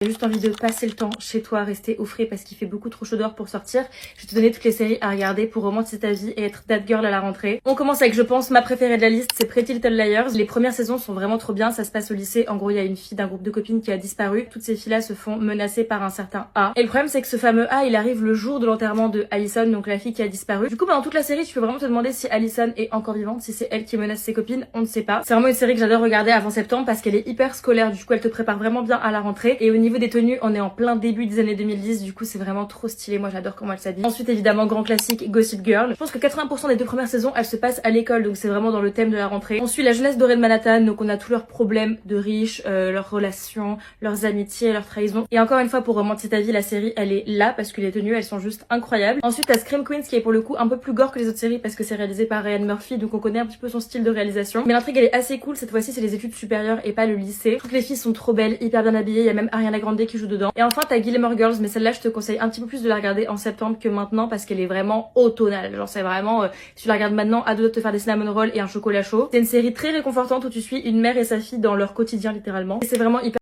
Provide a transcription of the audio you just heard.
J'ai juste envie de passer le temps chez toi, rester au frais parce qu'il fait beaucoup trop chaud dehors pour sortir. Je vais te donner toutes les séries à regarder pour romantiser ta vie et être that girl à la rentrée. On commence avec, je pense, ma préférée de la liste, c'est Pretty Little Liars. Les premières saisons sont vraiment trop bien, ça se passe au lycée. En gros, il y a une fille d'un groupe de copines qui a disparu. Toutes ces filles-là se font menacer par un certain A. Et le problème, c'est que ce fameux A, il arrive le jour de l'enterrement de Allison, donc la fille qui a disparu. Du coup, pendant toute la série, tu peux vraiment te demander si Allison est encore vivante, si c'est elle qui menace ses copines, on ne sait pas. C'est vraiment une série que j'adore regarder avant septembre parce qu'elle est hyper scolaire, du coup, elle te prépare vraiment bien à la rentrée. Et au niveau des tenues, on est en plein début des années 2010, du coup c'est vraiment trop stylé, moi j'adore comment elle s'habille. Ensuite évidemment grand classique Gossip Girl. Je pense que 80% des 2 premières saisons elles se passent à l'école, donc c'est vraiment dans le thème de la rentrée. On suit la jeunesse dorée de Manhattan, donc on a tous leurs problèmes de riches, leurs relations, leurs amitiés, leurs trahisons. Et encore une fois pour romantiser ta vie, la série elle est là parce que les tenues elles sont juste incroyables. Ensuite t'as Scream Queens qui est pour le coup un peu plus gore que les autres séries parce que c'est réalisé par Ryan Murphy, donc on connaît un petit peu son style de réalisation. Mais l'intrigue elle est assez cool, cette fois-ci c'est les études supérieures et pas le lycée. Toutes les filles sont trop belles, hyper bien habillées, il y a même Ariana Grande qui joue dedans. Et enfin t'as Gilmore Girls, mais celle-là je te conseille un petit peu plus de la regarder en septembre que maintenant parce qu'elle est vraiment automnale. Genre c'est vraiment, si tu la regardes maintenant, à deux doigts de te faire des cinnamon rolls et un chocolat chaud. C'est une série très réconfortante où tu suis une mère et sa fille dans leur quotidien littéralement. Et c'est vraiment hyper